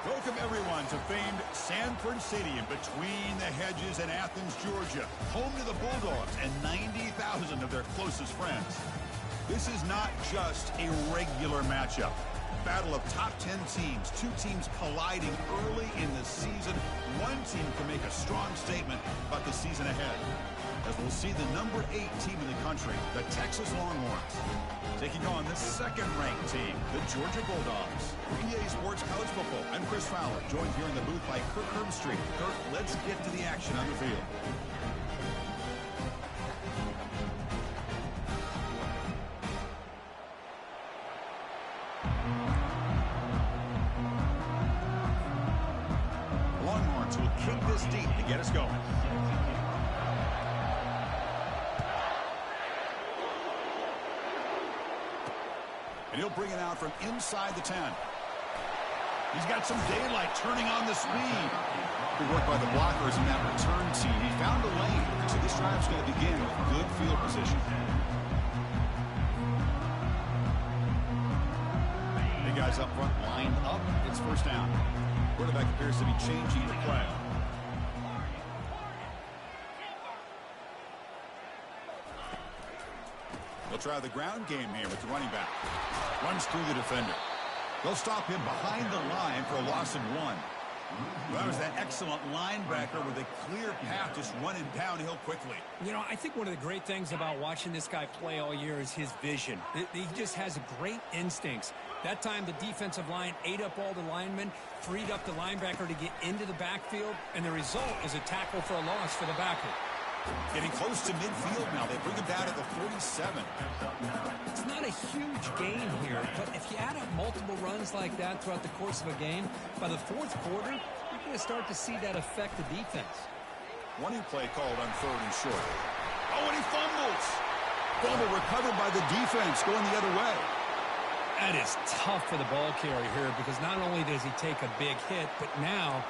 Welcome, everyone, to famed Sanford Stadium between the hedges in Athens, Georgia, home to the Bulldogs and 90,000 of their closest friends. This is not just a regular matchup. Battle of top 10 teams, two teams colliding early in the season. One team can make a strong statement about the season ahead, as we'll see the number 8 team in the country, the Texas Longhorns, taking on the second-ranked team, the Georgia Bulldogs. For EA Sports College Football, I'm Chris Fowler, joined here in the booth by Kirk Herbstreit. Kirk, let's get to the action on the field. Longhorns will kick this deep to get us going. And he'll bring it out from inside the 10. He's got some daylight turning on the speed. Good work by the blockers in that return team. He found a lane. So this drive's going to begin with good field position. Big guys up front, lined up. It's first down. Quarterback appears to be changing the play. They'll try the ground game here with the running back. Runs through the defender. They'll stop him behind the line for a loss of 1. Well, that was that excellent linebacker with a clear path just running downhill quickly. You know, I think one of the great things about watching this guy play all year is his vision. He just has great instincts. That time, the defensive line ate up all the linemen, freed up the linebacker to get into the backfield, and the result is a tackle for a loss for the backer. Getting close to midfield now. They bring him down at the 47. It's not a huge gain here, but if you add up multiple runs like that throughout the course of a game, by the fourth quarter, you're going to start to see that affect the defense. Running play called on 3rd and short. Oh, and he fumbles. Fumble recovered by the defense going the other way. That is tough for the ball carrier here because not only does he take a big hit, but now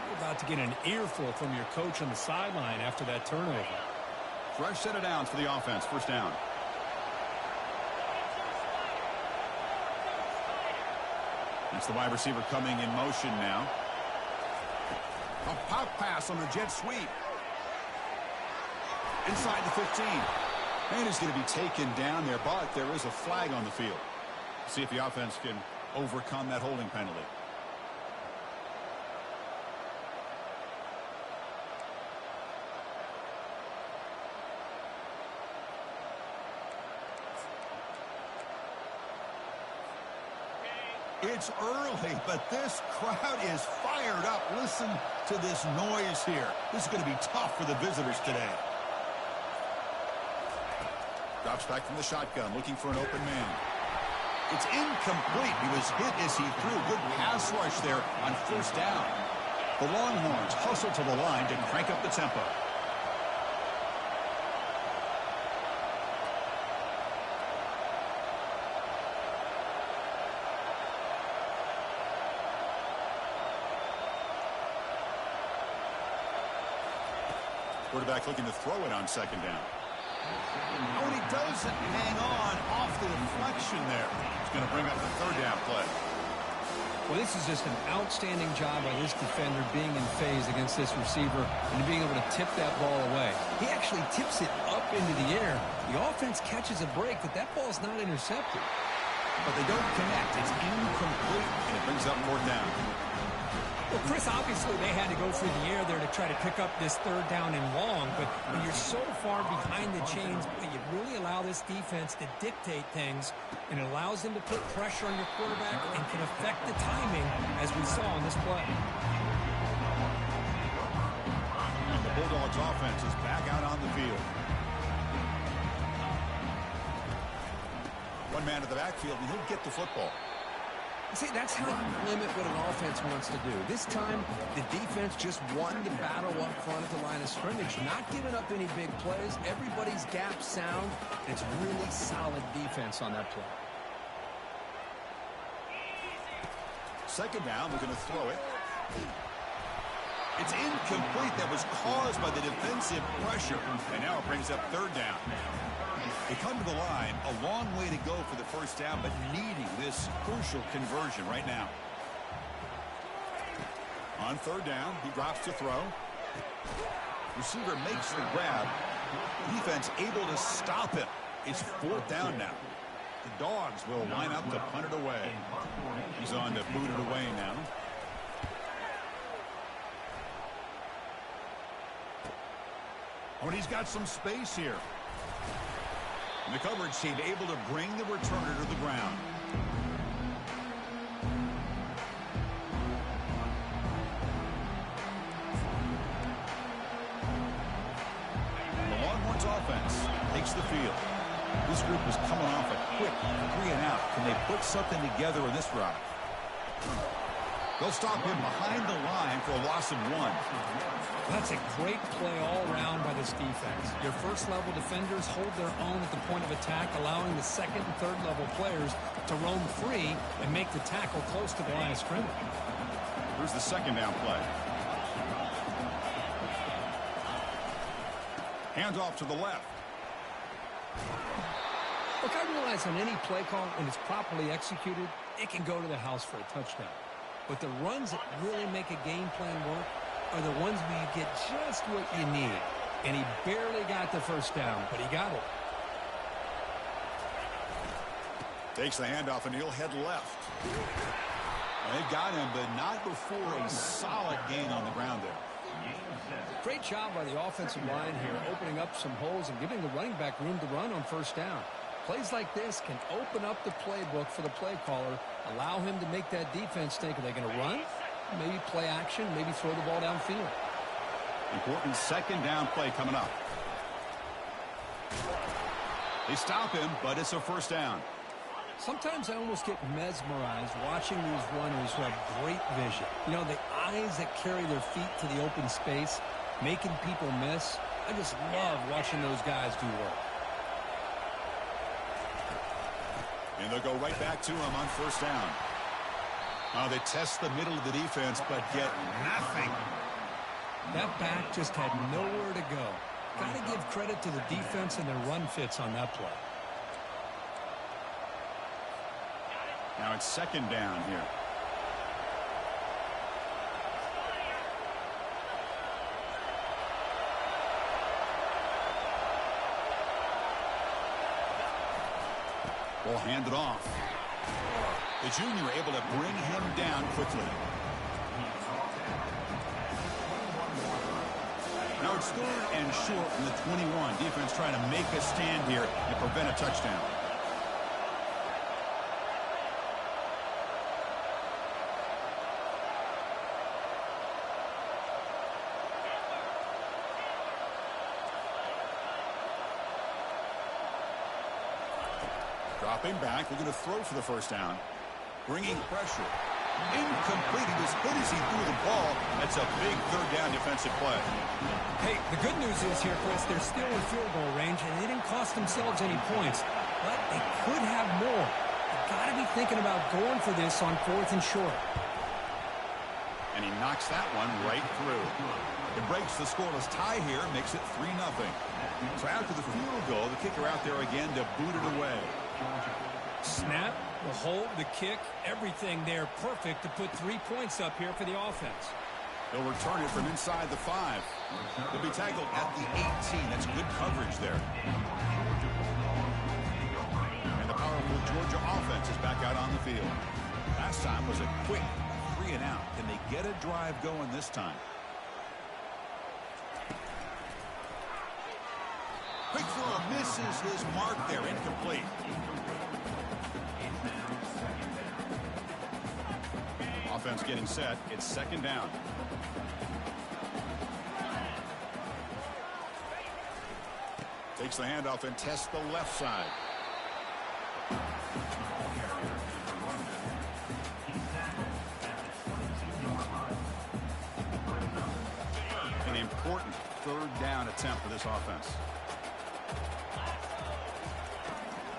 you're about to get an earful from your coach on the sideline after that turnover. Fresh set of downs for the offense. First down. That's the wide receiver coming in motion now. A pop pass on the jet sweep. Inside the 15. And he's going to be taken down there, but there is a flag on the field. See if the offense can overcome that holding penalty. It's early, but this crowd is fired up. Listen to this noise here. This is going to be tough for the visitors today. Drops back from the shotgun, looking for an open man. It's incomplete. He was hit as he threw. Good pass rush there on first down. The Longhorns hustle to the line to crank up the tempo. Quarterback looking to throw it on second down. Oh, and he doesn't hang on off the deflection there. He's going to bring up the 3rd down play. Well, this is just an outstanding job by this defender being in phase against this receiver and being able to tip that ball away. He actually tips it up into the air. The offense catches a break, but that ball's not intercepted. But they don't connect. It's incomplete, and it brings up 4th down. Well, Chris, obviously they had to go through the air there to try to pick up this 3rd down and long, but when you're so far behind the chains, you really allow this defense to dictate things, and it allows them to put pressure on your quarterback and can affect the timing, as we saw on this play. And the Bulldogs offense is back out on the field. One man to the backfield, and he'll get the football. See, that's how you limit what an offense wants to do. This time, the defense just wanted to battle up front at the line of scrimmage, not giving up any big plays. Everybody's gap sound. It's really solid defense on that play. Second down, we're going to throw it. It's incomplete. That was caused by the defensive pressure. And now it brings up 3rd down. They come to the line, a long way to go for the first down, but needing this crucial conversion right now. On third down, he drops to throw. Receiver makes the grab. Defense able to stop him. It's fourth down now. The Dogs will line up to punt it away. He's on to boot it away now. Oh, and he's got some space here. And the coverage team able to bring the returner to the ground. The Longhorns offense takes the field. This group is coming off a quick 3-and-out. Can they put something together in this drive? They'll stop him behind the line for a loss of 1. That's a great play all around by this defense. Your first-level defenders hold their own at the point of attack, allowing the second and third-level players to roam free and make the tackle close to the line of scrimmage. Here's the second down play. Hands off to the left. Look, I realize on any play call, when it's properly executed, it can go to the house for a touchdown. But the runs that really make a game plan work are the ones where you get just what you need. And he barely got the first down, but he got it. Takes the handoff, and he'll head left. They got him, but not before a solid gain on the ground there. Great job by the offensive line here, opening up some holes and giving the running back room to run on first down. Plays like this can open up the playbook for the play caller, allow him to make that defense think, are they going to run? Maybe play action, maybe throw the ball downfield. Important second down play coming up. They stop him, but it's a first down. Sometimes I almost get mesmerized watching these runners who have great vision. You know, the eyes that carry their feet to the open space, making people miss. I just love watching those guys do work. And they'll go right back to him on first down. They test the middle of the defense, but get nothing. That back just had nowhere to go. Got to give credit to the defense and their run fits on that play. Now it's second down here. Will hand it off. The junior able to bring him down quickly. Now it's third and short from the 21. Defense trying to make a stand here and prevent a touchdown. Dropping back, they're going to throw for the first down. Bringing pressure. Incomplete. He was hit as he threw the ball. That's a big third down defensive play. Hey, the good news is here, Chris, they're still in field goal range, and they didn't cost themselves any points. But they could have more. They've got to be thinking about going for this on fourth and short. And he knocks that one right through. It breaks the scoreless tie here, makes it 3-0. So after the field goal, the kicker out there again to boot it away. Snap, the hold, the kick, everything there perfect to put 3 points up here for the offense. He'll return it from inside the 5. He'll be tackled at the 18. That's good coverage there. And the powerful Georgia offense is back out on the field. Last time was a quick 3-and-out. Can they get a drive going this time? Quick throw misses his mark there. Incomplete. Offense getting set. It's second down. Takes the handoff and tests the left side. An important third down attempt for this offense.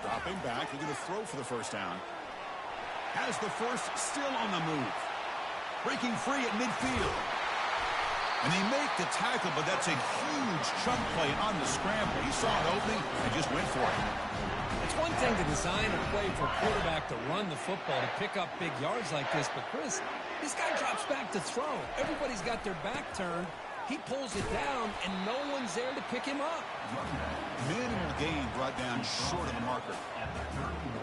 Dropping back, they're going to throw for the first down. Has the first, still on the move. Breaking free at midfield. And they make the tackle, but that's a huge chunk play on the scramble. He saw an opening and just went for it. It's one thing to design a play for a quarterback to run the football, to pick up big yards like this, but Chris, this guy drops back to throw. Everybody's got their back turned. He pulls it down, and no one's there to pick him up. Minimal gain brought down short of the marker.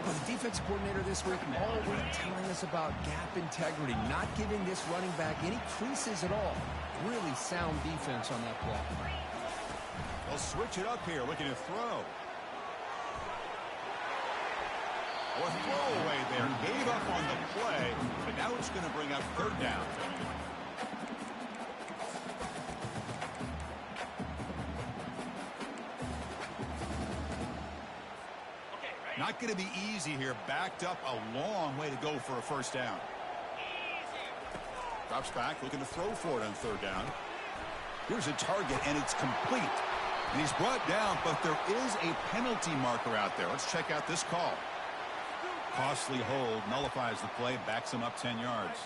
Well, the defense coordinator this week already telling us about gap integrity, not giving this running back any creases at all. Really sound defense on that play. They'll switch it up here, looking to throw. Or throwaway there. Gave up on the play, but now it's going to bring up third down. Not going to be easy here. Backed up a long way to go for a first down. Drops back, looking to throw for it on third down. Here's a target, and it's complete. And he's brought down, but there is a penalty marker out there. Let's check out this call. Costly hold, nullifies the play, backs him up 10 yards.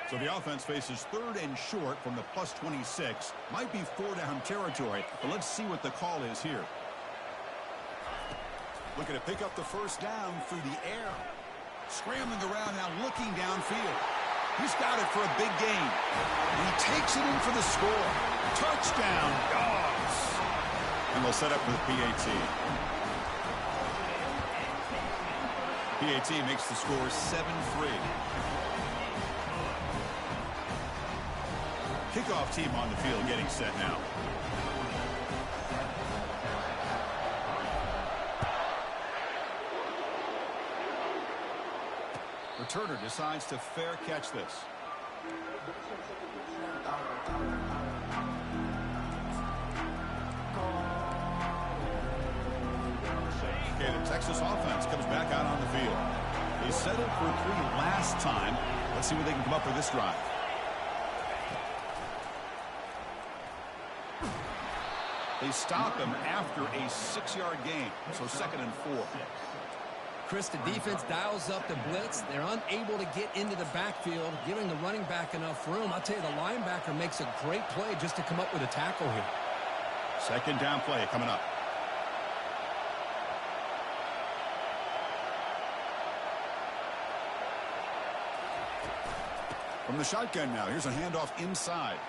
So the offense faces third and short from the plus 26. Might be four-down territory, but let's see what the call is here. Looking to pick up the first down through the air. Scrambling around now, looking downfield. He's got it for a big gain. And he takes it in for the score. Touchdown, Dogs. And they'll set up with PAT. PAT makes the score 7-3. Kickoff team on the field getting set now. Returner decides to fair catch this. Okay, the Texas offense comes back out on the field. They settled for 3 last time. Let's see what they can come up with this drive. They stop him after a 6-yard gain, so 2nd and 4. Chris, the defense dials up the blitz. They're unable to get into the backfield, giving the running back enough room. I'll tell you, the linebacker makes a great play just to come up with a tackle here. 2nd down play coming up. From the shotgun now, here's a handoff inside.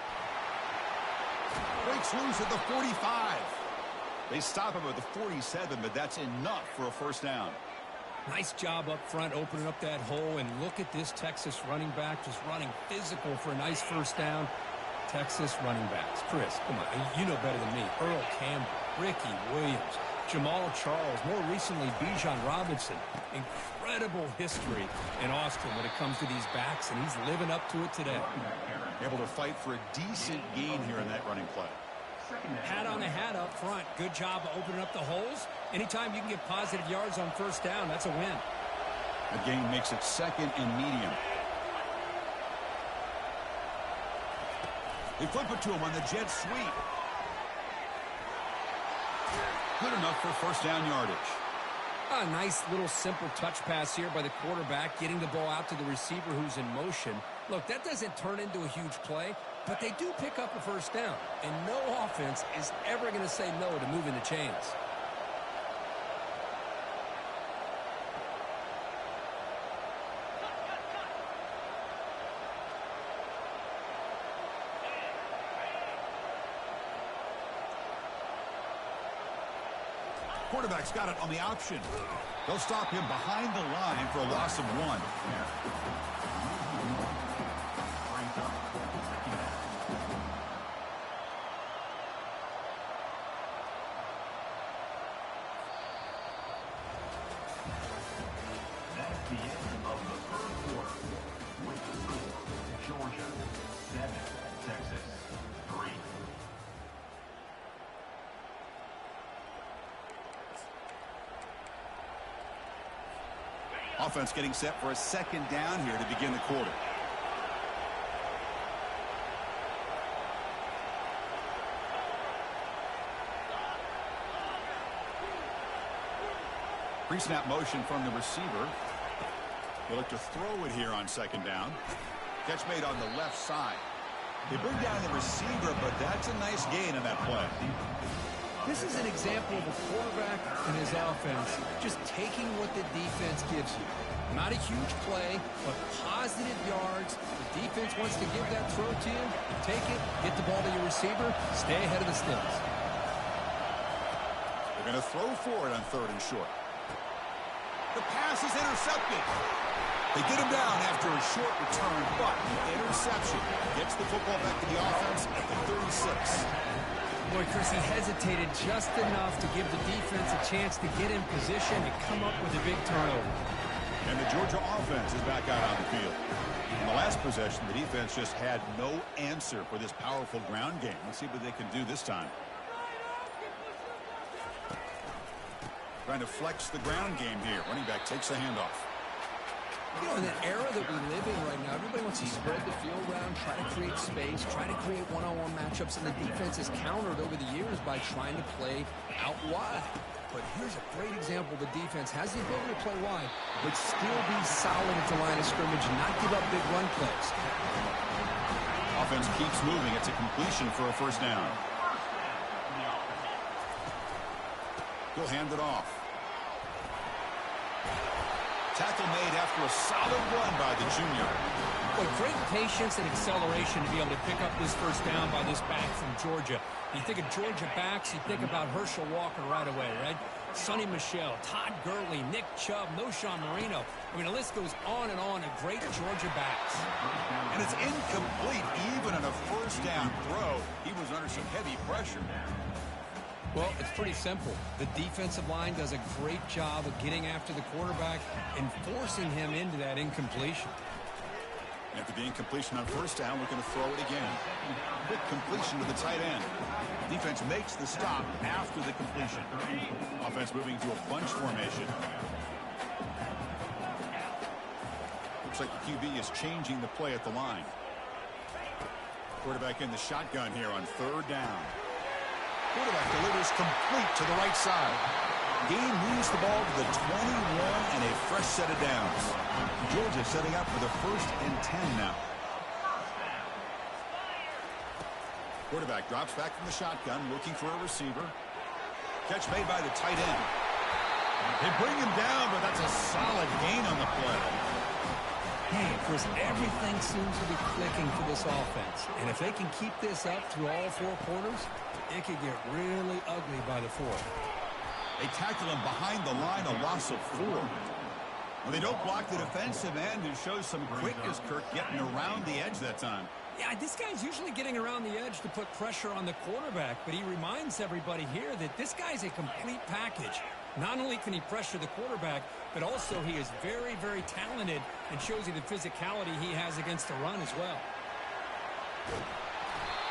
Breaks loose at the 45. They stop him at the 47, but that's enough for a first down. Nice job up front, opening up that hole, and look at this Texas running back just running physical for a nice first down. Texas running backs. Chris, come on, you know better than me. Earl Campbell, Ricky Williams, Jamal Charles, more recently Bijan Robinson. Incredible history in Austin when it comes to these backs, and he's living up to it today. Able to fight for a decent gain here in that running play. Hat on a hat up front. Good job of opening up the holes. Anytime you can get positive yards on first down, that's a win. That gain makes it 2nd and medium. They flip it to him on the jet sweep. Good enough for first down yardage. A nice little simple touch pass here by the quarterback, getting the ball out to the receiver who's in motion. Look, that doesn't turn into a huge play, but they do pick up a first down, and no offense is ever going to say no to moving the chains. Quarterback's got it on the option. They'll stop him behind the line for a loss of 1. That's the end of the 3rd quarter. With the score, Georgia 7, Texas 3. Offense getting set for a 2nd down here to begin the quarter. Pre-snap motion from the receiver. They look to throw it here on 2nd down. Catch made on the left side. They bring down the receiver, but that's a nice gain on that play. This is an example of a quarterback and his offense just taking what the defense gives you. Not a huge play, but positive yards. The defense wants to give that throw to you. You take it, get the ball to your receiver, stay ahead of the sticks. They're going to throw for it on 3rd and short. The pass is intercepted. They get him down after a short return, but the interception gets the football back to the offense at the 36. Boy, Chris, he hesitated just enough to give the defense a chance to get in position and come up with a big turnover. And the Georgia offense is back out on the field. In the last possession, the defense just had no answer for this powerful ground game. Let's see what they can do this time. Trying to flex the ground game here. Running back takes the handoff. You know, in the era that we live in right now, everybody wants to spread the field around, try to create space, try to create one-on-one matchups, and the defense has countered over the years by trying to play out wide. But here's a great example. The defense has the ability to play wide, but still be solid at the line of scrimmage and not give up big run plays. Offense keeps moving. It's a completion for a first down. He'll hand it off. Tackle made after a solid run by the junior. Boy, great patience and acceleration to be able to pick up this first down by this back from Georgia. You think of Georgia backs, you think about Herschel Walker right away, right? Sonny Michel, Todd Gurley, Nick Chubb, Noshawn Marino. I mean, the list goes on and on of great Georgia backs. And it's incomplete even on a first down throw. He was under some heavy pressure. Well, it's pretty simple. The defensive line does a great job of getting after the quarterback and forcing him into that incompletion. After the incompletion on first down, we're going to throw it again. Quick completion to the tight end. Defense makes the stop after the completion. Offense moving to a bunch formation. Looks like the QB is changing the play at the line. Quarterback in the shotgun here on 3rd down. Quarterback delivers complete to the right side. Gain moves the ball to the 21 and a fresh set of downs. Georgia setting up for the 1st and 10 now. Quarterback drops back from the shotgun, looking for a receiver. Catch made by the tight end. They bring him down, but that's a solid gain on the play. Hey, Chris, everything seems to be clicking for this offense. And if they can keep this up through all 4 quarters, it could get really ugly by the 4th. They tackle him behind the line, a loss of 4. Well, they don't block the defensive end, who shows some quickness, Kirk, getting around the edge that time. Yeah, this guy's usually getting around the edge to put pressure on the quarterback, but he reminds everybody here that this guy's a complete package. Not only can he pressure the quarterback, but also he is very, very talented and shows you the physicality he has against the run as well.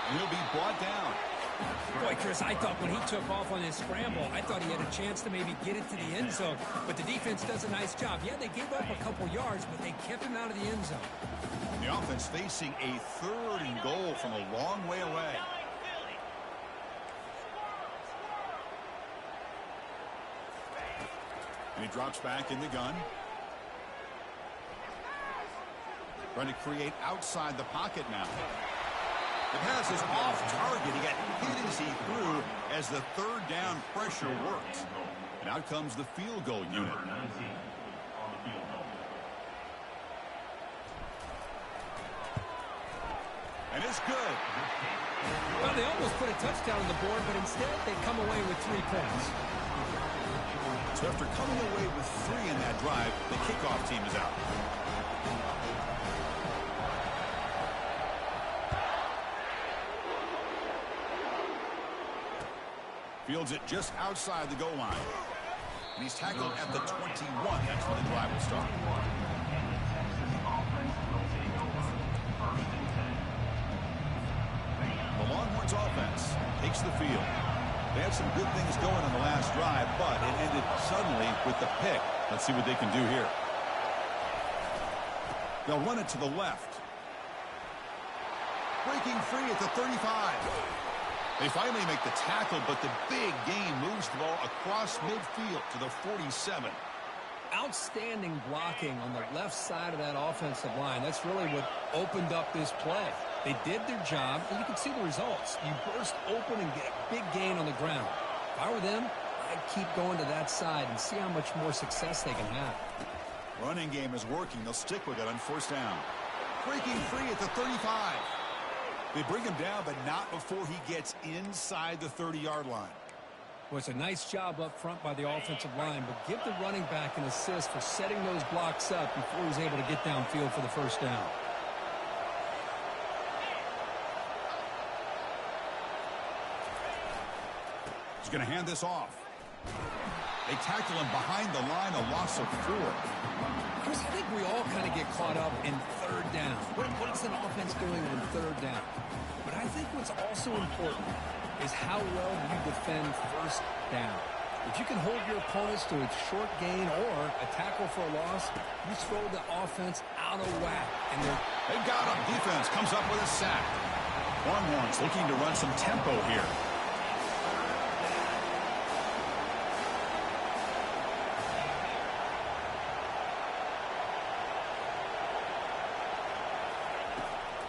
And he'll be brought down. Boy, Chris, I thought when he took off on his scramble, I thought he had a chance to maybe get it to the end zone. But the defense does a nice job. Yeah, they gave up a couple yards, but they kept him out of the end zone. The offense facing a 3rd and goal from a long way away. And he drops back in the gun. Trying to create outside the pocket now. The pass is off target. He got hit as he threw as the 3rd down pressure works. And out comes the field goal unit. And it's good. Well, they almost put a touchdown on the board, but instead they come away with 3 points. So after coming away with 3 in that drive, the kickoff team is out. Fields it just outside the goal line. And he's tackled at the 21. That's where the drive will start. The Longhorns offense takes the field. They had some good things going on the last drive, but it ended suddenly with the pick. Let's see what they can do here. They'll run it to the left. Breaking free at the 35. They finally make the tackle, but the big gain moves the ball across midfield to the 47. outstanding blocking on the left side of that offensive line. That's really what opened up this play. They did their job, and you can see the results. You burst open and get a big gain on the ground. If I were them, I'd keep going to that side and see how much more success they can have. Running game is working. They'll stick with it on first down. Breaking free at the 35. They bring him down, but not before he gets inside the 30-yard line. Well, it's a nice job up front by the offensive line, but give the running back an assist for setting those blocks up before he's able to get downfield for the first down. He's going to hand this off. They tackle him behind the line, a loss of 4. Chris, I think we all kind of get caught up in third down. What's an offense doing on third down? But I think what's also important is how well you defend first down. If you can hold your opponents to a short gain or a tackle for a loss, you throw the offense out of whack. And they got him. Defense comes up with a sack. Longhorns looking to run some tempo here.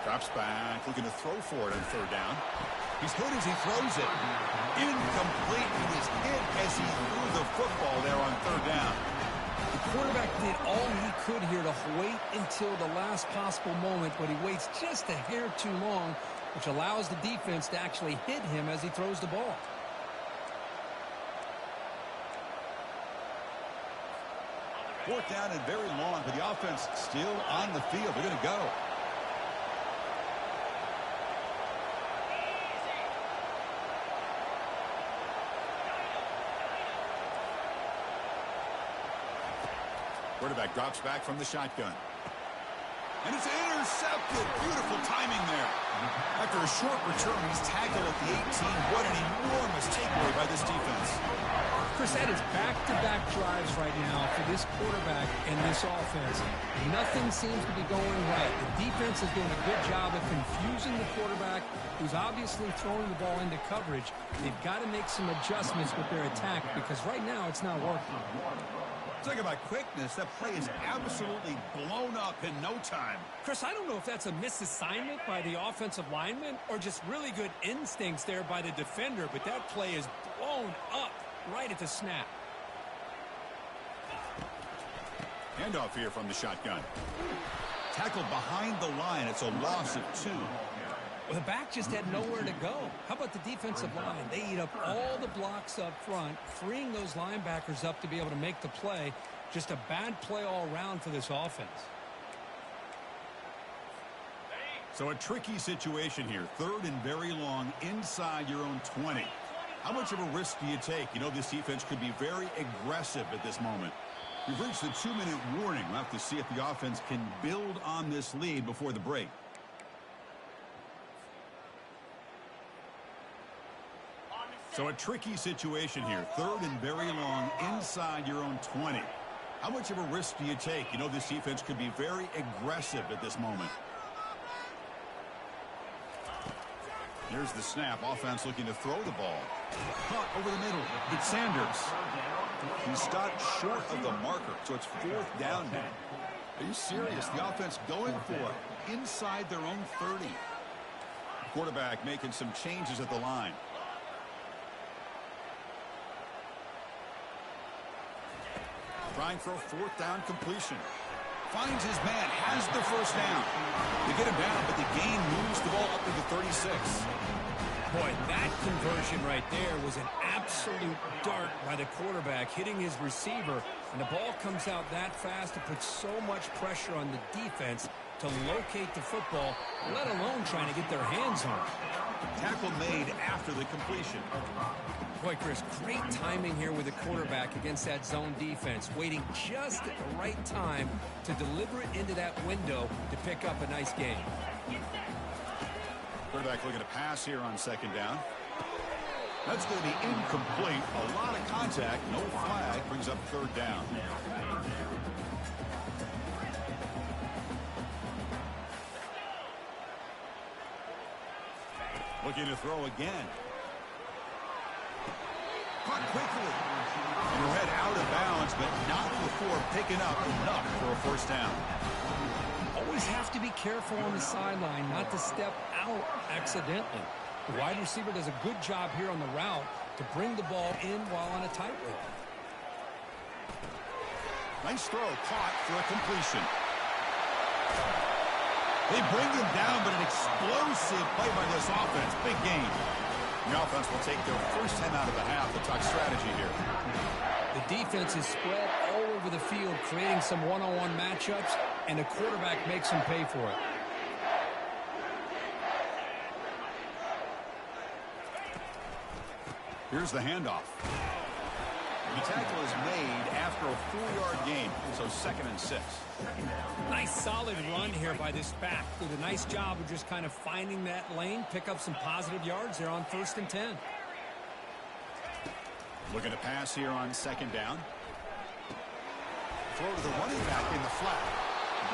Drops back, looking to throw for it on third down. He's hit as he throws it. Incomplete. He was hit as he threw the football there on third down. The quarterback did all he could here to wait until the last possible moment, but he waits just a hair too long, which allows the defense to actually hit him as he throws the ball. Fourth down and very long, but the offense still on the field. They're going to go. Quarterback drops back from the shotgun. And it's intercepted. Beautiful timing there. After a short return, he's tackled at the 18. What an enormous takeaway by this defense. Chris, that is back-to-back drives right now for this quarterback and this offense. Nothing seems to be going right. The defense is doing a good job of confusing the quarterback, who's obviously throwing the ball into coverage. They've got to make some adjustments with their attack because right now it's not working. Talk about quickness. That play is absolutely blown up in no time. Chris, I don't know if that's a misassignment by the offensive lineman or just really good instincts there by the defender, but that play is blown up right at the snap. Handoff here from the shotgun. Tackled behind the line. It's a loss of 2. Well, the back just had nowhere to go. How about the defensive line? They eat up all the blocks up front, freeing those linebackers up to be able to make the play. Just a bad play all around for this offense. So a tricky situation here. Third and very long inside your own 20. How much of a risk do you take? You know, this defense could be very aggressive at this moment. We've reached the 2-minute warning. We'll have to see if the offense can build on this lead before the break. So a tricky situation here. Third and very long inside your own 20. How much of a risk do you take? You know, this defense could be very aggressive at this moment. Here's the snap. Offense looking to throw the ball. Caught over the middle. It's Sanders. He stopped short of the marker, so it's fourth down now. Are you serious? The offense going for it inside their own 30. Quarterback making some changes at the line. Trying for a fourth down completion. Finds his man, has the first down. They get him down, but the gain moves the ball up to the 36. Boy, that conversion right there was an absolute dart by the quarterback, hitting his receiver. And the ball comes out that fast to put so much pressure on the defense to locate the football, let alone trying to get their hands on it. Tackle made after the completion. Boy, Chris, great timing here with the quarterback against that zone defense, waiting just at the right time to deliver it into that window to pick up a nice gain. Quarterback looking to pass here on second down. That's going to be incomplete. A lot of contact, no flag, brings up third down. Looking to throw again. Caught quickly. And he'll head out of bounds but not before picking up enough for a first down. Always have to be careful on the sideline not to step out accidentally. The wide receiver does a good job here on the route to bring the ball in while on a tightrope. Nice throw, caught for a completion. They bring him down, but an explosive play by this offense. Big game. The offense will take their first 10 out of the half. They'll talk strategy here. The defense is spread all over the field, creating some one-on-one matchups, and the quarterback makes them pay for it. Here's the handoff. The tackle is made after a 4-yard gain, so 2nd and 6. Nice solid run here by this back. Did a nice job of just kind of finding that lane, pick up some positive yards there on 1st and 10. Looking to pass here on 2nd down. Throw to the running back in the flat.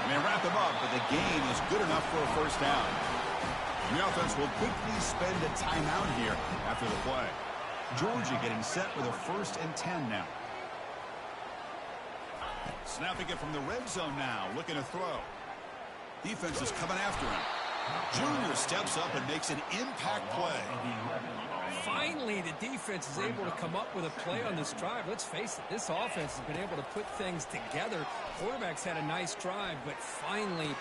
And they wrap him up, but the gain is good enough for a first down. The offense will quickly spend a timeout here after the play. Georgia getting set with a 1st and 10 now. Snapping it from the red zone now, looking to throw. Defense is coming after him. Junior steps up and makes an impact play. Finally, the defense is able to come up with a play on this drive. Let's face it, this offense has been able to put things together. Quarterback's had a nice drive, but finally...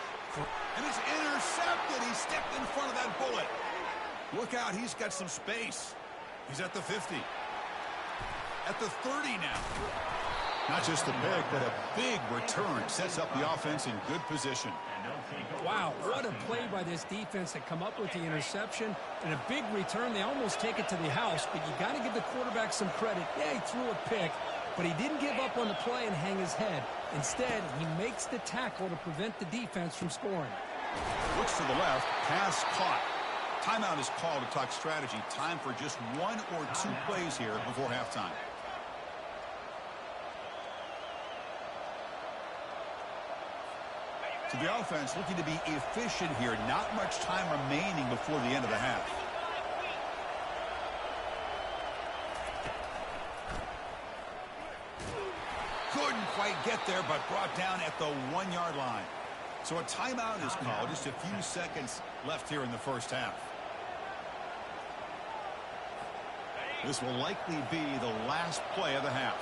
And it's intercepted. He stepped in front of that bullet. Look out, he's got some space. He's at the 50. At the 30 now. Not just a pick, but a big return. Sets up the offense in good position. Wow, what a play by this defense to come up with the interception and a big return. They almost take it to the house, but you got to give the quarterback some credit. Yeah, he threw a pick, but he didn't give up on the play and hang his head. Instead, he makes the tackle to prevent the defense from scoring. Looks to the left, pass caught. Timeout is called to talk strategy. Time for just 1 or 2 plays here before halftime. So the offense looking to be efficient here. Not much time remaining before the end of the half. Couldn't quite get there, but brought down at the 1-yard line. So a timeout is called. Just a few seconds left here in the first half. This will likely be the last play of the half.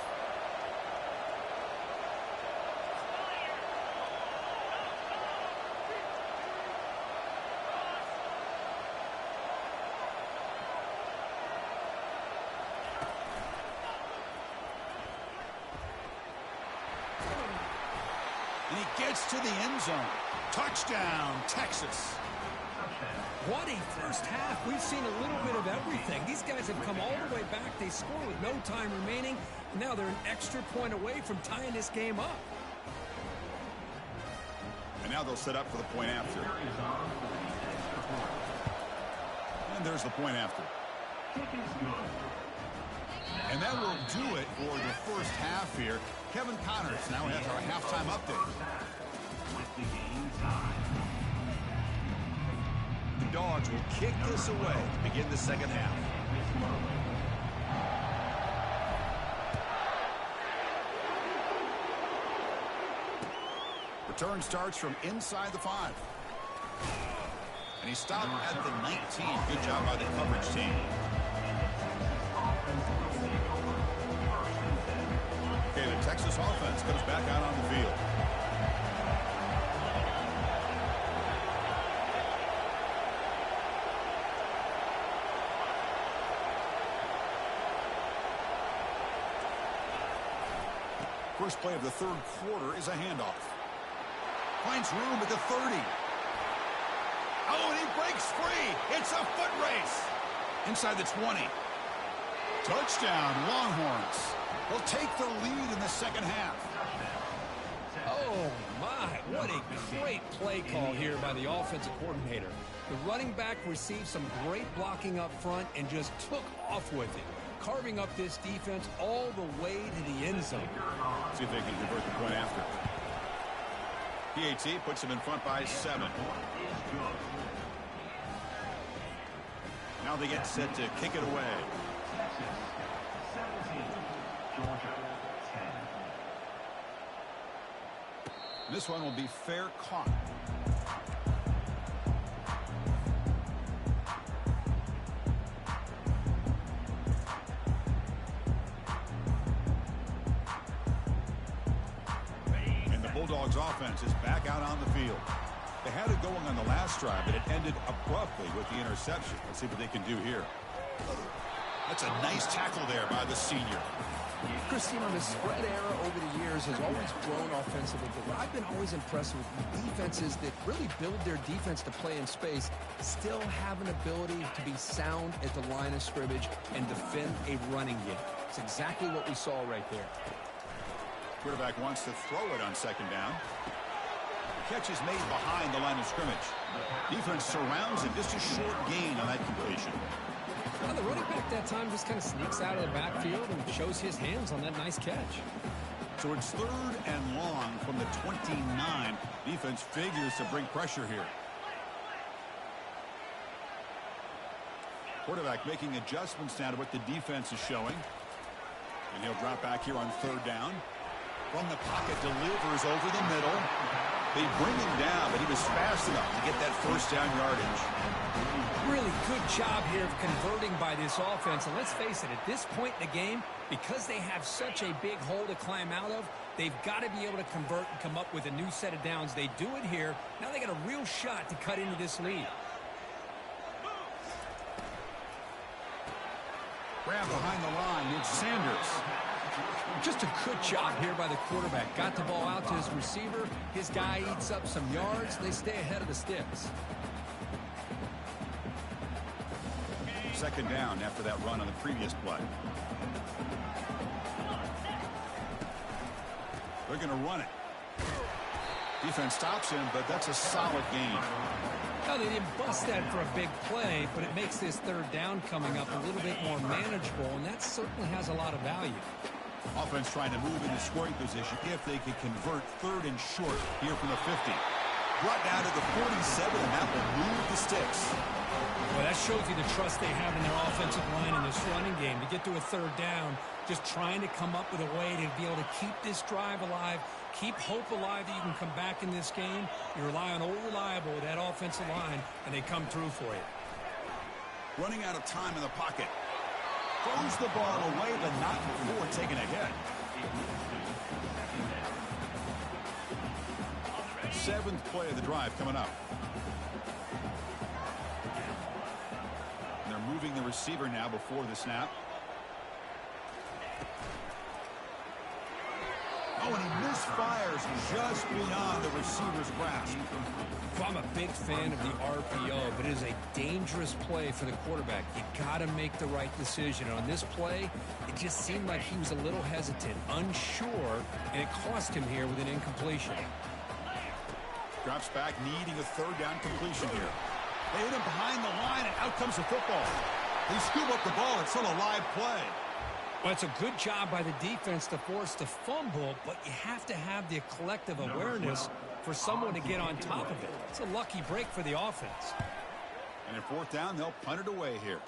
And he gets to the end zone. Touchdown, Texas. What a first half. We've seen a little bit of everything. These guys have come all the way back. They score with no time remaining. Now they're an extra point away from tying this game up. And now they'll set up for the point after. And there's the point after. And that will do it for the first half here. Kevin Connors now has our halftime update. The Dogs will kick this away to begin the second half. Return starts from inside the 5. And he stopped at the 19. Good job by the coverage team. Okay, the Texas offense comes back out on the field. First play of the third quarter is a handoff. Finds room at the 30. Oh, and he breaks free. It's a foot race. Inside the 20. Touchdown, Longhorns. They'll take the lead in the second half. Oh, my. What a great play call here by the offensive coordinator. The running back received some great blocking up front and just took off with it, carving up this defense all the way to the end zone. See if they can convert the point after. PAT puts them in front by 7. Now they get set to kick it away. This one will be fair caught. And the Bulldogs offense is back out on the field. They had it going on the last drive, but it ended abruptly with the interception. Let's see what they can do here. That's a nice tackle there by the senior. Chris, you know, the spread era over the years has always grown offensively, but what I've been always impressed with defenses that really build their defense to play in space still have an ability to be sound at the line of scrimmage and defend a running game. It's exactly what we saw right there. Quarterback wants to throw it on second down. The catch is made behind the line of scrimmage. Defense surrounds him. Just a short gain on that completion. Well, the running back that time just kind of sneaks out of the backfield and shows his hands on that nice catch. So it's 3rd and long from the 29. Defense figures to bring pressure here. Quarterback making adjustments now to what the defense is showing. And he'll drop back here on 3rd down. From the pocket, delivers over the middle. They bring him down, but he was fast enough to get that first down yardage. Really good job here of converting by this offense. And let's face it, at this point in the game, because they have such a big hole to climb out of, they've got to be able to convert and come up with a new set of downs. They do it here. Now they got a real shot to cut into this lead. Grab behind the line. It's Sanders. Just a good job here by the quarterback. Got the ball out to his receiver. His guy eats up some yards. They stay ahead of the sticks. 2nd down after that run on the previous play. They're going to run it. Defense stops him, but that's a solid gain. Well, they didn't bust that for a big play, but it makes this 3rd down coming up a little bit more manageable, and that certainly has a lot of value. Offense trying to move into scoring position if they can convert 3rd and short here from the 50. Brought down to the 47, and that will move the sticks. Well, that shows you the trust they have in their offensive line in this running game. To get to a 3rd down, just trying to come up with a way to be able to keep this drive alive, keep hope alive that you can come back in this game. You rely on Old Reliable with that offensive line, and they come through for you. Running out of time in the pocket. Throws the ball away, but not before taking a hit. 7th play of the drive coming up. And they're moving the receiver now before the snap. Oh, and he misfires just beyond the receiver's grasp. Well, I'm a big fan of the RPO, but it is a dangerous play for the quarterback. You got to make the right decision. And on this play, it just seemed like he was a little hesitant, unsure, and it cost him here with an incompletion. Drops back, needing a 3rd down completion here. They hit him behind the line, and out comes the football. They scoop up the ball. It's still a live play. Well, it's a good job by the defense to force the fumble, but you have to have the collective awareness for someone to get on top of it. It's a lucky break for the offense. And in 4th down, they'll punt it away here.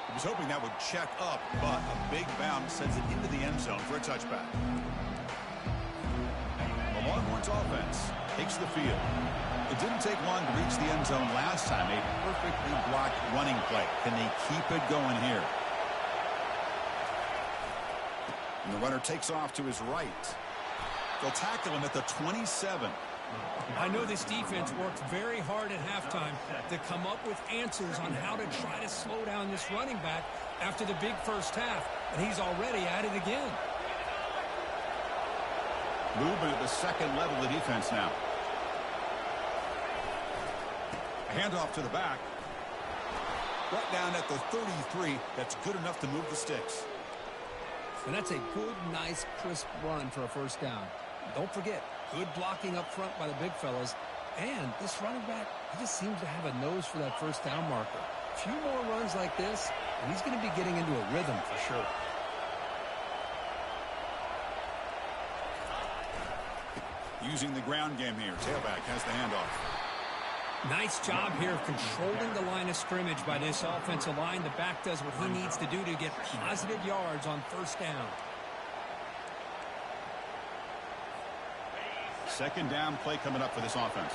He was hoping that would check up, but a big bounce sends it into the end zone for a touchback. The Longhorns offense takes the field. It didn't take long to reach the end zone last time. A perfectly blocked running play. Can they keep it going here? And the runner takes off to his right. They'll tackle him at the 27. I know this defense worked very hard at halftime to come up with answers on how to try to slow down this running back after the big first half, and he's already at it again. Movement at the 2nd level of the defense now. A handoff to the back. Brought down at the 33. That's good enough to move the sticks. And that's a good, nice, crisp run for a 1st down. Don't forget, good blocking up front by the big fellas. And this running back, he just seems to have a nose for that 1st down marker. A few more runs like this, and he's going to be getting into a rhythm for sure. Using the ground game here. Tailback has the handoff. Nice job here of controlling the line of scrimmage by this offensive line. The back does what he needs to do to get positive yards on 1st down. second down play coming up for this offense.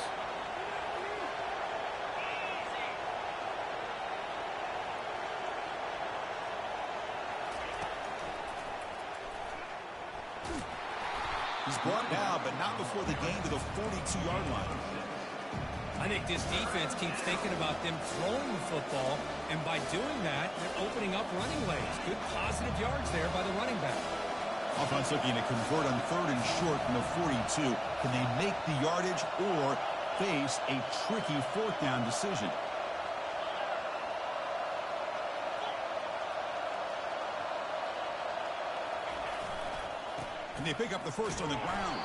He's brought down, but not before the gain to the 42-yard line. I think this defense keeps thinking about them throwing the football, and by doing that, they're opening up running lanes. Good positive yards there by the running back. Offense looking to convert on 3rd and short from the 42. Can they make the yardage or face a tricky 4th down decision? And they pick up the first on the ground.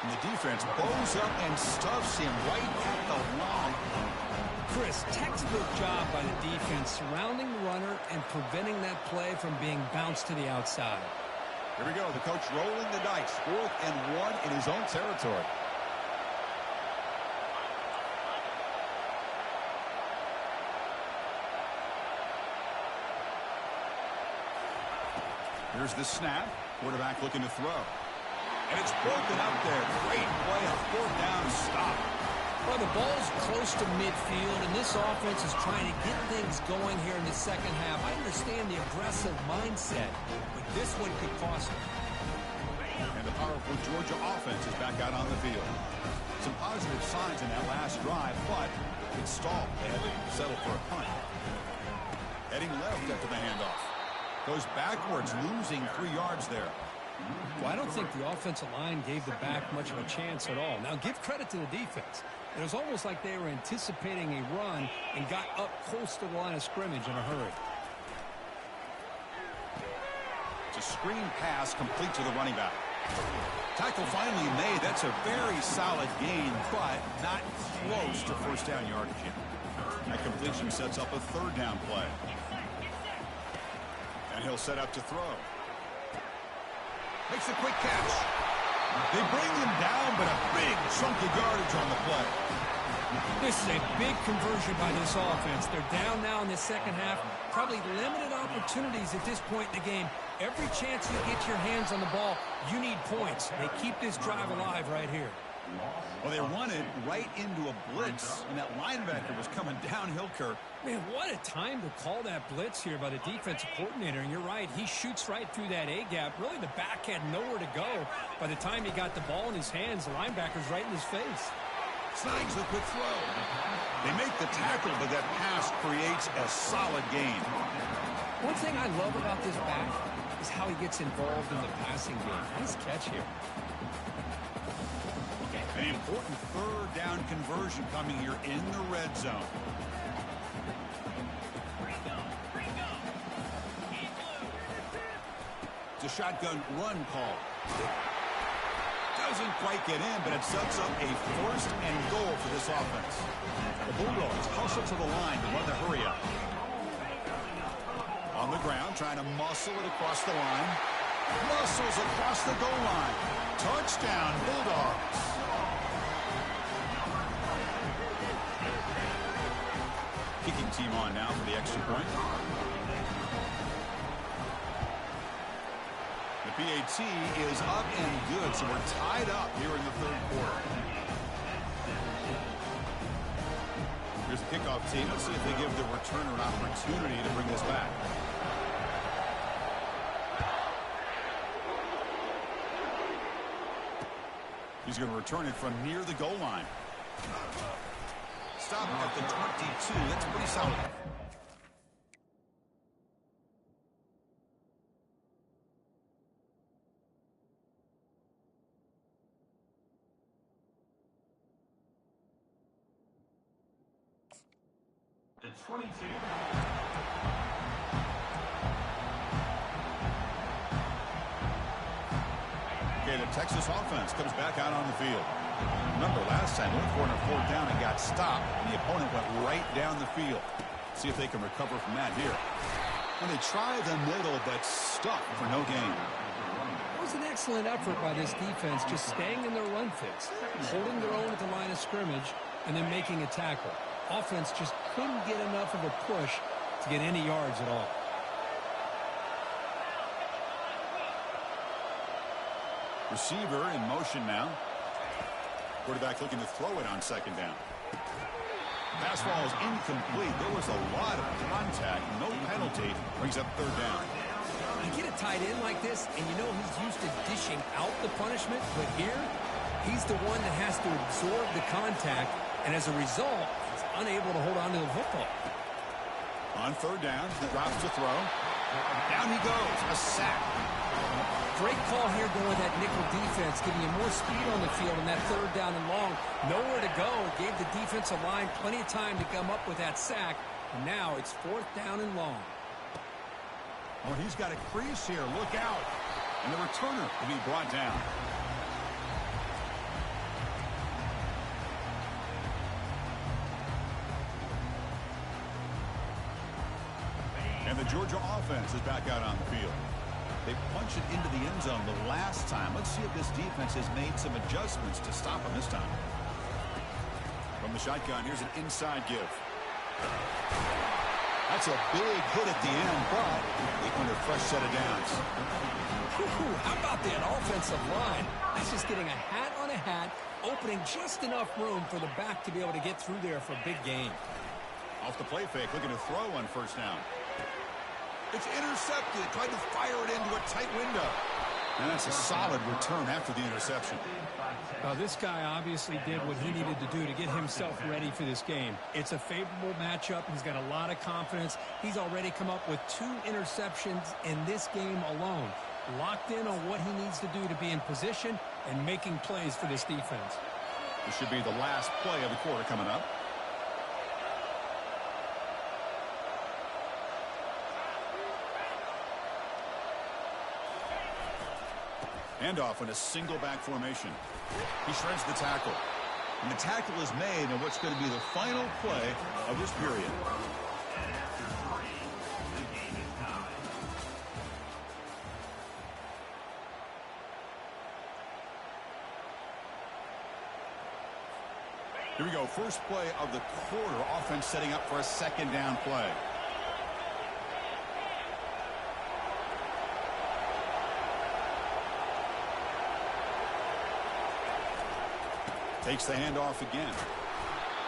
And the defense bows up and stuffs him right at the line. Chris, textbook job by the defense surrounding the runner and preventing that play from being bounced to the outside. Here we go. The coach rolling the dice. 4th and 1 in his own territory. Here's the snap. Quarterback looking to throw. And it's broken up there. Great play. A 4th down stop. Well, the ball's close to midfield, and this offense is trying to get things going here in the second half. I understand the aggressive mindset, but this one could cost them. And the powerful Georgia offense is back out on the field. Some positive signs in that last drive, but it stalled. They had to settle for a punt. Heading left after the handoff. Goes backwards, losing 3 yards there. Well, I don't think the offensive line gave the back much of a chance at all. Now, give credit to the defense. It was almost like they were anticipating a run and got up close to the line of scrimmage in a hurry. It's a screen pass complete to the running back. Tackle finally made. That's a very solid gain, but not close to 1st down yardage yet. That completion sets up a 3rd down play. And he'll set up to throw. Makes a quick catch. They bring him down, but a big chunk of yardage on the play. This is a big conversion by this offense. They're down now in the second half. Probably limited opportunities at this point in the game. Every chance you get your hands on the ball, you need points. They keep this drive alive right here. Well, they run it right into a blitz, and that linebacker was coming downhill, Kirk. Man, what a time to call that blitz here by the defensive coordinator. And you're right, he shoots right through that A-gap. Really, the back had nowhere to go. By the time he got the ball in his hands, the linebacker's right in his face. Snags the quick throw. They make the tackle, but that pass creates a solid gain. One thing I love about this back is how he gets involved in the passing game. Nice catch here. An important 3rd down conversion coming here in the red zone. It's a shotgun run call. Doesn't quite get in, but it sets up a 1st and goal for this offense. The Bulldogs hustle to the line to run the hurry up. On the ground, trying to muscle it across the line. Muscles across the goal line. Touchdown, Bulldogs. Kicking team on now for the extra point. The PAT is up and good, so we're tied up here in the 3rd quarter. Here's the kickoff team. Let's see if they give the returner an opportunity to bring this back. He's going to return it from near the goal line. Stop at the 22. That's pretty solid. The 22. Okay, the Texas offense comes back out on the field. Remember last time, went for it on 4th down and got stopped, and the opponent went right down the field. See if they can recover from that here. When they try the middle, but stuck for no gain. It was an excellent effort by this defense, just staying in their run fits, holding their own at the line of scrimmage, and then making a tackle. Offense just couldn't get enough of a push to get any yards at all. Receiver in motion now. Quarterback looking to throw it on second down. Pass ball is incomplete. There was a lot of contact. No penalty. Brings up third down. You get a tight end like this, and you know he's used to dishing out the punishment, but here, he's the one that has to absorb the contact, and as a result, he's unable to hold on to the football. On third down, he drops to throw. Down he goes. A sack. Great call here going with that nickel defense, giving you more speed on the field in that third down and long. Nowhere to go. Gave the defensive line plenty of time to come up with that sack, and now it's fourth down and long. Oh, he's got a crease here. Look out. And the returner will be brought down. And the Georgia offense is back out on the field. They punched it into the end zone the last time. Let's see if this defense has made some adjustments to stop them this time. From the shotgun, here's an inside give. That's a big hit at the end, but they earned a fresh set of downs. How about that offensive line? That's just getting a hat on a hat, opening just enough room for the back to be able to get through there for a big gain. Off the play fake, looking to throw on first down. It's intercepted. Tried to fire it into a tight window. And that's a solid return after the interception. This guy obviously did what he needed to do to get himself ready for this game. It's a favorable matchup. He's got a lot of confidence. He's already come up with 2 interceptions in this game alone. Locked in on what he needs to do to be in position and making plays for this defense. This should be the last play of the quarter coming up. Handoff in a single back formation. He shreds the tackle. And the tackle is made on what's going to be the final play of this period. Here we go. First play of the quarter. Offense setting up for a second down play. Takes the handoff again.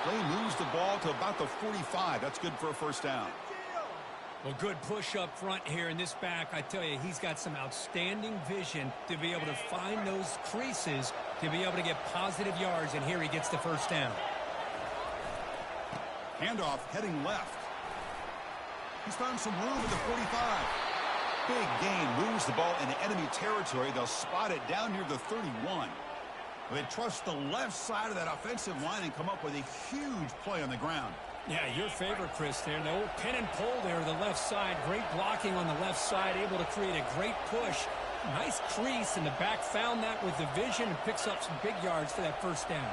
Play moves the ball to about the 45. That's good for a first down. Well, good push up front here in this back. I tell you, he's got some outstanding vision to be able to find those creases to be able to get positive yards, and here he gets the first down. Handoff heading left. He's found some room at the 45. Big gain, moves the ball into enemy territory. They'll spot it down near the 31. They trust the left side of that offensive line and come up with a huge play on the ground. Yeah, your favorite, Chris, there. The old pin and pull there, the left side. Great blocking on the left side, able to create a great push. Nice crease, and the back found that with the vision and picks up some big yards for that first down.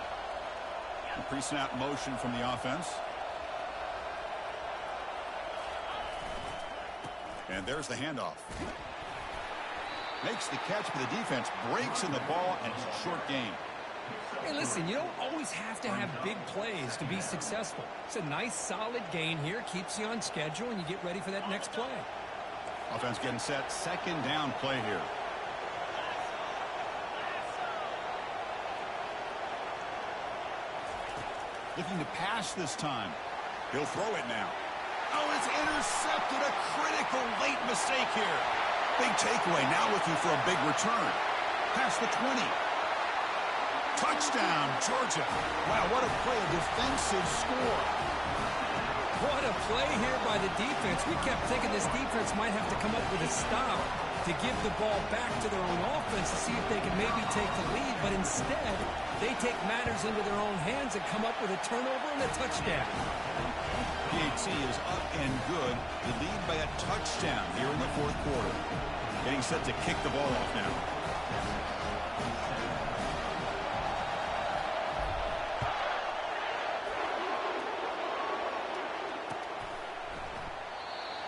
Pre-snap motion from the offense. And there's the handoff. Makes the catch, but the defense breaks in the ball, and it's a short gain. Hey, listen, you don't always have to have big plays to be successful. It's a nice, solid gain here. Keeps you on schedule, and you get ready for that next play. Offense getting set. Second down play here. Looking to pass this time. He'll throw it now. Oh, it's intercepted. A critical late mistake here. Big takeaway, now looking for a big return. Past the 20. Touchdown, Georgia. Wow, what a play, a defensive score. What a play here by the defense. We kept thinking this defense might have to come up with a stop to give the ball back to their own offense to see if they can maybe take the lead, but instead, they take matters into their own hands and come up with a turnover and a touchdown. PAT is up and good. The lead by a touchdown here in the fourth quarter. Getting set to kick the ball off now.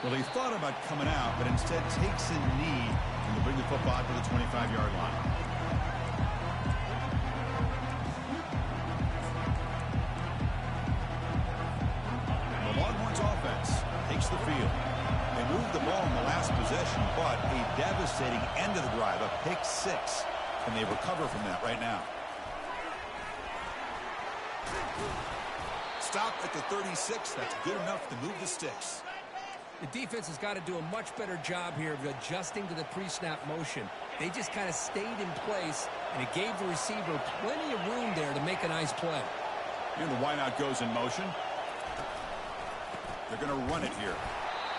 Well, he thought about coming out, but instead takes a knee and will bring the football to the 25-yard line. The Longhorns offense takes the field. They moved the ball in the last possession, but a devastating end of the drive, a pick six. And they recover from that right now. Stop at the 36. That's good enough to move the sticks. The defense has got to do a much better job here of adjusting to the pre-snap motion. They just kind of stayed in place, and it gave the receiver plenty of room there to make a nice play. And the wideout goes in motion. They're going to run it here.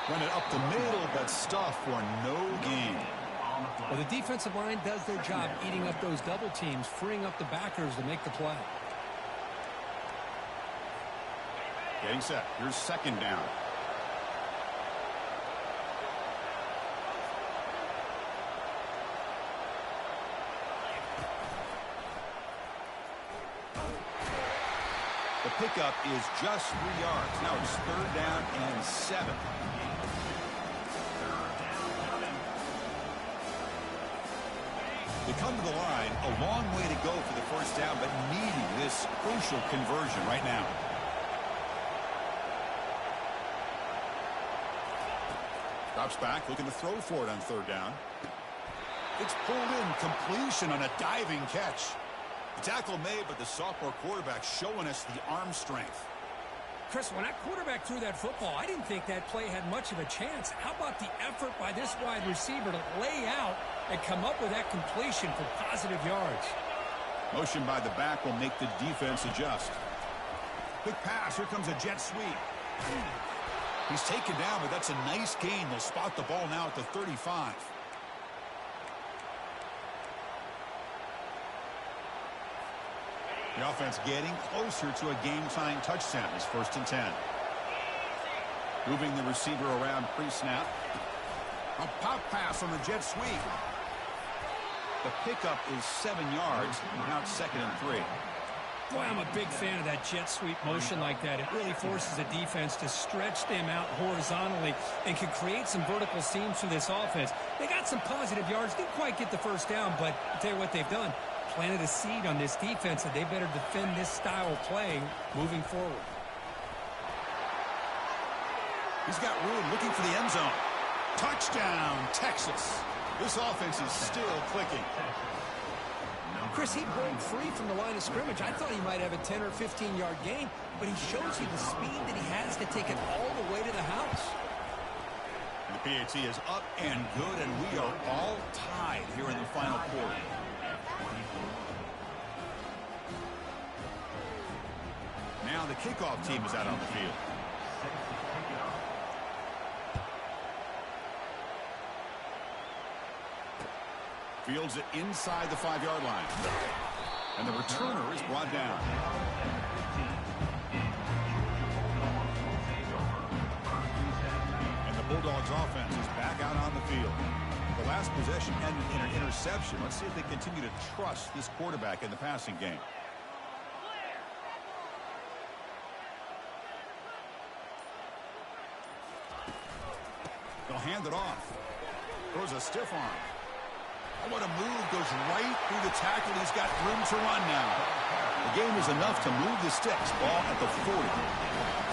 Run it up the middle, but stuff for no gain. Well, the defensive line does their job eating up those double teams, freeing up the backers to make the play. Getting set. Here's second down. The pickup is just 3 yards. Now it's third down and 7. They come to the line, a long way to go for the first down, but needing this crucial conversion right now. Drops back, looking to throw for it on third down. It's pulled in, completion on a diving catch. The tackle made, but the sophomore quarterback showing us the arm strength. Chris, when that quarterback threw that football, I didn't think that play had much of a chance. How about the effort by this wide receiver to lay out and come up with that completion for positive yards? Motion by the back will make the defense adjust. Quick pass. Here comes a jet sweep. He's taken down, but that's a nice gain. They'll spot the ball now at the 35. The offense getting closer to a game-tying touchdown. It's 1st and 10. Moving the receiver around pre-snap. A pop pass on the jet sweep. The pickup is 7 yards. Now it's 2nd and 3. Boy, I'm a big fan of that jet sweep motion like that. It really forces the defense to stretch them out horizontally and can create some vertical seams for this offense. They got some positive yards. Didn't quite get the first down, but I'll tell you what they've done. Planted a seed on this defense that they better defend this style of playing moving forward. He's got room looking for the end zone. Touchdown, Texas. This offense is still clicking. Chris, he broke free from the line of scrimmage. I thought he might have a 10 or 15-yard gain, but he shows you the speed that he has to take it all the way to the house. And the PAT is up and good, and we are all tied here in the final quarter. Now the kickoff team is out on the field. Fields it inside the 5-yard line. And the returner is brought down. And the Bulldogs offense is back out on the field. The last possession ended in an interception. Let's see if they continue to trust this quarterback in the passing game. They'll hand it off. Throws a stiff arm. Oh, what a move. Goes right through the tackle. He's got room to run now. The game is enough to move the sticks. Ball at the 40.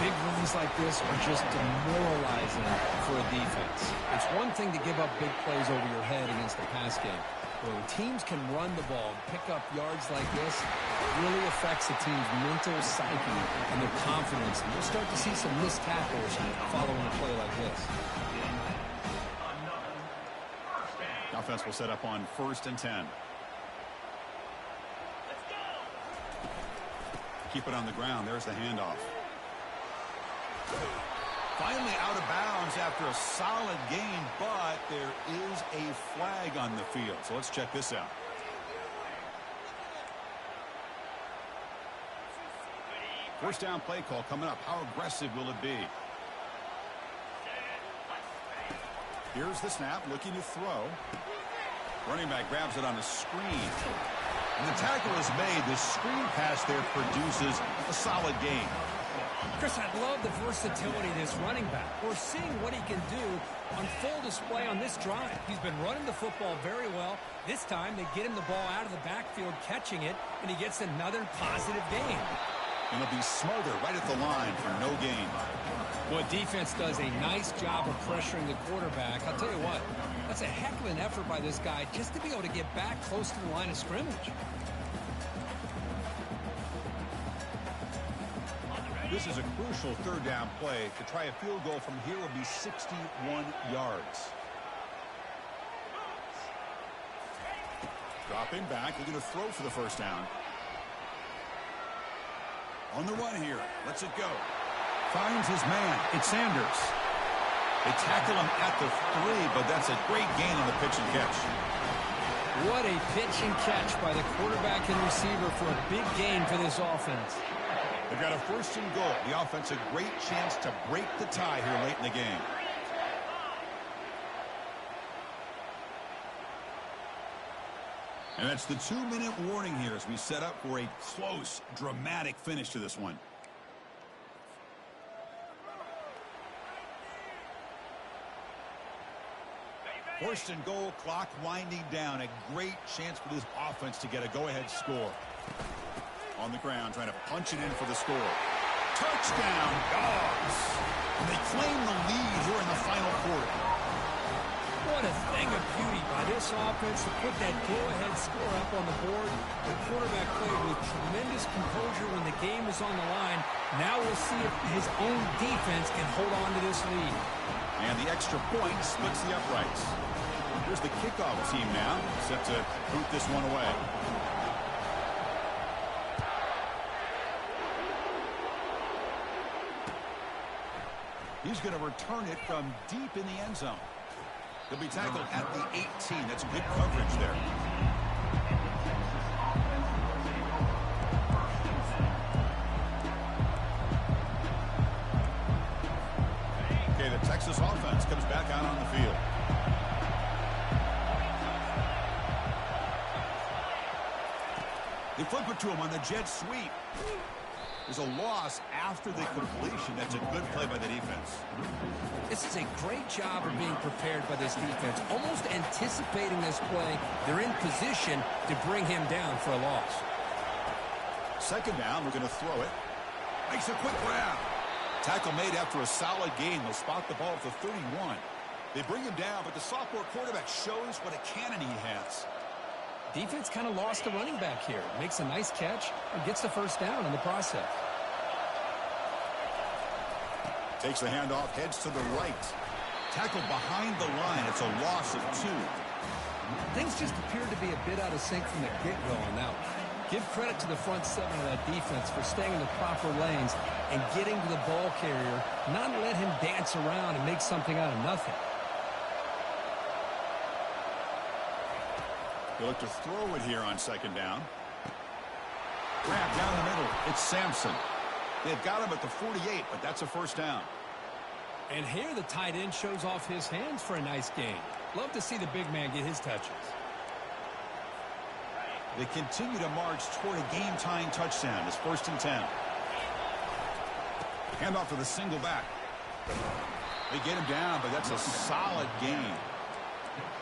Big runs like this are just demoralizing for a defense. It's one thing to give up big plays over your head against the pass game. When teams can run the ball, pick up yards like this, it really affects the team's mental psyche and their confidence. And you'll start to see some missed tackles following a play like this. The offense will set up on 1st and 10. Keep it on the ground. There's the handoff. Finally out of bounds after a solid game, but there is a flag on the field. So let's check this out. First down play call coming up. How aggressive will it be? Here's the snap, looking to throw. Running back grabs it on a screen. And the tackle is made. The screen pass there produces a solid gain. Chris, I love the versatility of this running back. We're seeing what he can do on full display on this drive. He's been running the football very well. This time, they get him the ball out of the backfield, catching it, and he gets another positive gain. And he'll be smothered right at the line for no gain. Well, defense does a nice job of pressuring the quarterback. I'll tell you what, that's a heck of an effort by this guy just to be able to get back close to the line of scrimmage. This is a crucial third down play. To try a field goal from here would be 61 yards. Dropping back, they're going to throw for the first down. On the run here, lets it go. Finds his man, it's Sanders. They tackle him at the 3, but that's a great gain on the pitch and catch. What a pitch and catch by the quarterback and receiver for a big gain for this offense. They've got a first and goal. The offense a great chance to break the tie here late in the game. And that's the 2-minute warning here as we set up for a close, dramatic finish to this one. First and goal, clock winding down. A great chance for this offense to get a go-ahead score. On the ground, trying to punch it in for the score. Touchdown, Dogs! And they claim the lead here in the final quarter. What a thing of beauty by this offense to put that go-ahead score up on the board. The quarterback played with tremendous composure when the game was on the line. Now we'll see if his own defense can hold on to this lead. And the extra point splits the uprights. Here's the kickoff team now, set to boot this one away. He's going to return it from deep in the end zone. He'll be tackled at the 18. That's good coverage there. Okay, the Texas offense comes back out on the field. They flip it to him on the jet sweep. There's a loss after the completion. That's a good play by the defense. This is a great job of being prepared by this defense, almost anticipating this play. They're in position to bring him down for a loss. Second down, we're going to throw it. Makes a quick grab. Tackle made after a solid gain. They'll spot the ball at the 31. They bring him down, but the sophomore quarterback shows what a cannon he has. Defense kind of lost the running back here. Makes a nice catch and gets the first down in the process. Takes the handoff, heads to the right. Tackled behind the line. It's a loss of 2. Things just appeared to be a bit out of sync from the get-go on that one. Give credit to the front seven of that defense for staying in the proper lanes and getting to the ball carrier, not let him dance around and make something out of nothing. They look to throw it here on second down. Grab down the middle. It's Sampson. They've got him at the 48, but that's a first down. And here the tight end shows off his hands for a nice gain. Love to see the big man get his touches. They continue to march toward a game-tying touchdown. It's 1st and 10. Handoff to the single back. They get him down, but that's a solid gain.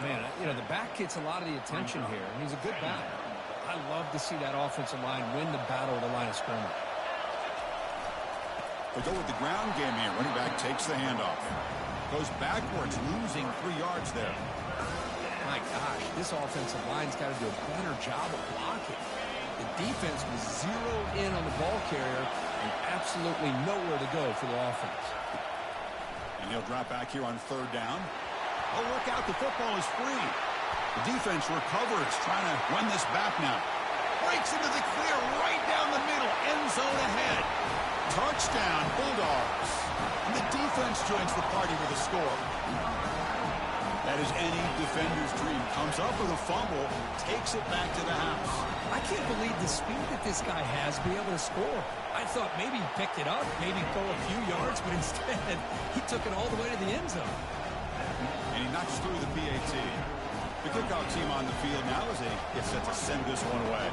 Man, you know, the back gets a lot of the attention here, and he's a good back. I love to see that offensive line win the battle of the line of scrimmage. They go with the ground game here. Running back takes the handoff. Goes backwards, losing 3 yards there. My gosh, this offensive line's got to do a better job of blocking. The defense was zeroed in on the ball carrier and absolutely nowhere to go for the offense. And he'll drop back here on 3rd down. Oh, look out, the football is free. The defense recovers, trying to win this back now. Breaks into the clear, right down the middle, end zone ahead. Touchdown, Bulldogs. And the defense joins the party with a score. That is any defender's dream. Comes up with a fumble, takes it back to the house. I can't believe the speed that this guy has to be able to score. I thought maybe he picked it up, maybe go a few yards, but instead he took it all the way to the end zone. And he knocks through the PAT. The kickoff team on the field now as they get set to send this one away.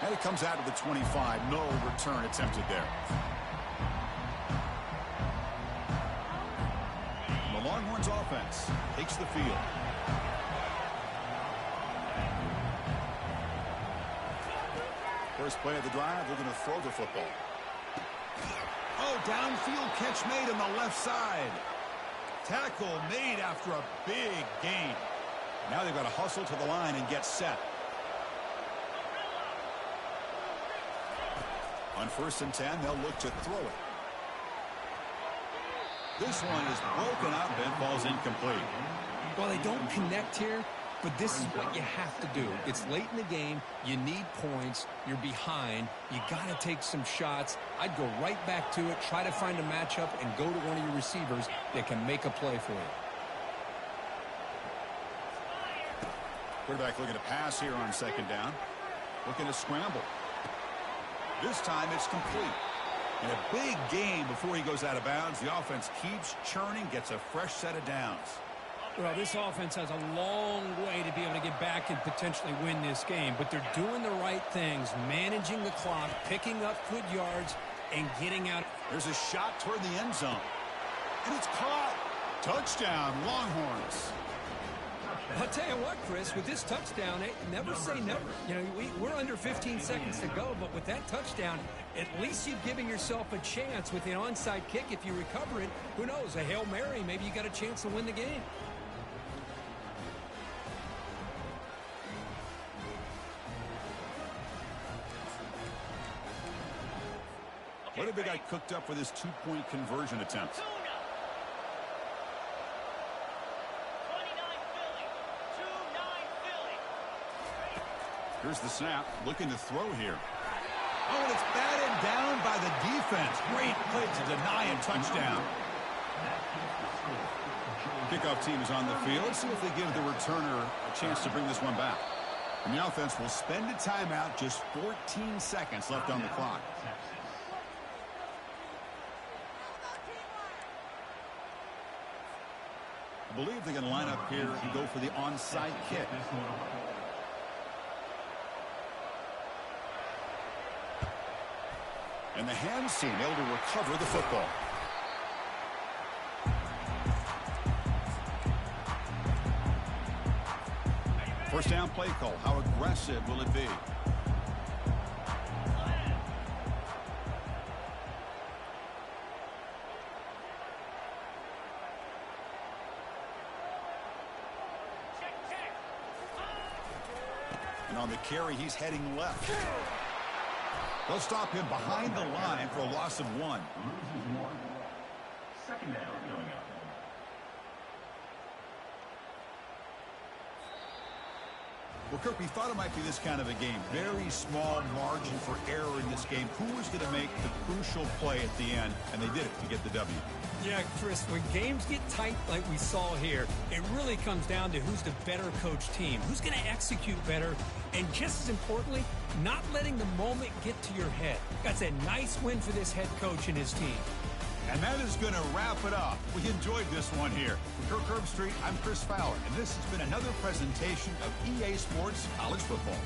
And it comes out of the 25. No return attempted there. The Longhorns offense takes the field. First play of the drive, they're going to throw the football. Oh, downfield catch made on the left side. Tackle made after a big gain. Now they've got to hustle to the line and get set. On 1st and 10, they'll look to throw it. This one is broken up and falls incomplete. Well, they don't connect here, but this is what you have to do. It's late in the game. You need points. You're behind. You got to take some shots. I'd go right back to it, try to find a matchup, and go to one of your receivers that can make a play for you. Quarterback looking to pass here on 2nd down. Looking to scramble. This time it's complete. In a big game before he goes out of bounds, the offense keeps churning, gets a fresh set of downs. Well, this offense has a long way to be able to get back and potentially win this game, but they're doing the right things, managing the clock, picking up good yards, and getting out. There's a shot toward the end zone. And it's caught. Touchdown, Longhorns. I'll tell you what, Chris, with this touchdown, never say never. You know, we're under 15 seconds to go, but with that touchdown, at least you're giving yourself a chance with the onside kick. If you recover it, who knows, a Hail Mary, maybe you got a chance to win the game. What have they got cooked up for this 2-point conversion attempt? Here's the snap, looking to throw here. Oh, and it's batted down by the defense. Great play to deny a touchdown. Kickoff team is on the field. Let's see if they give the returner a chance to bring this one back. And the offense will spend a timeout, just 14 seconds left on the clock. I believe they're going to line up here and go for the onside kick. And the hands team able to recover the football. First down play call. How aggressive will it be? And on the carry, he's heading left. They'll stop him behind the line for a loss of 1. Loses 1. 2nd down coming up. Well, Kirk, we thought it might be this kind of a game. Very small margin for error in this game. Who was going to make the crucial play at the end? And they did it to get the W. Yeah, Chris, when games get tight like we saw here, it really comes down to who's the better coached team, who's going to execute better, and just as importantly, not letting the moment get to your head. That's a nice win for this head coach and his team. And that is going to wrap it up. We enjoyed this one here. For Kirk Herbstreit, I'm Chris Fowler, and this has been another presentation of EA Sports College Football.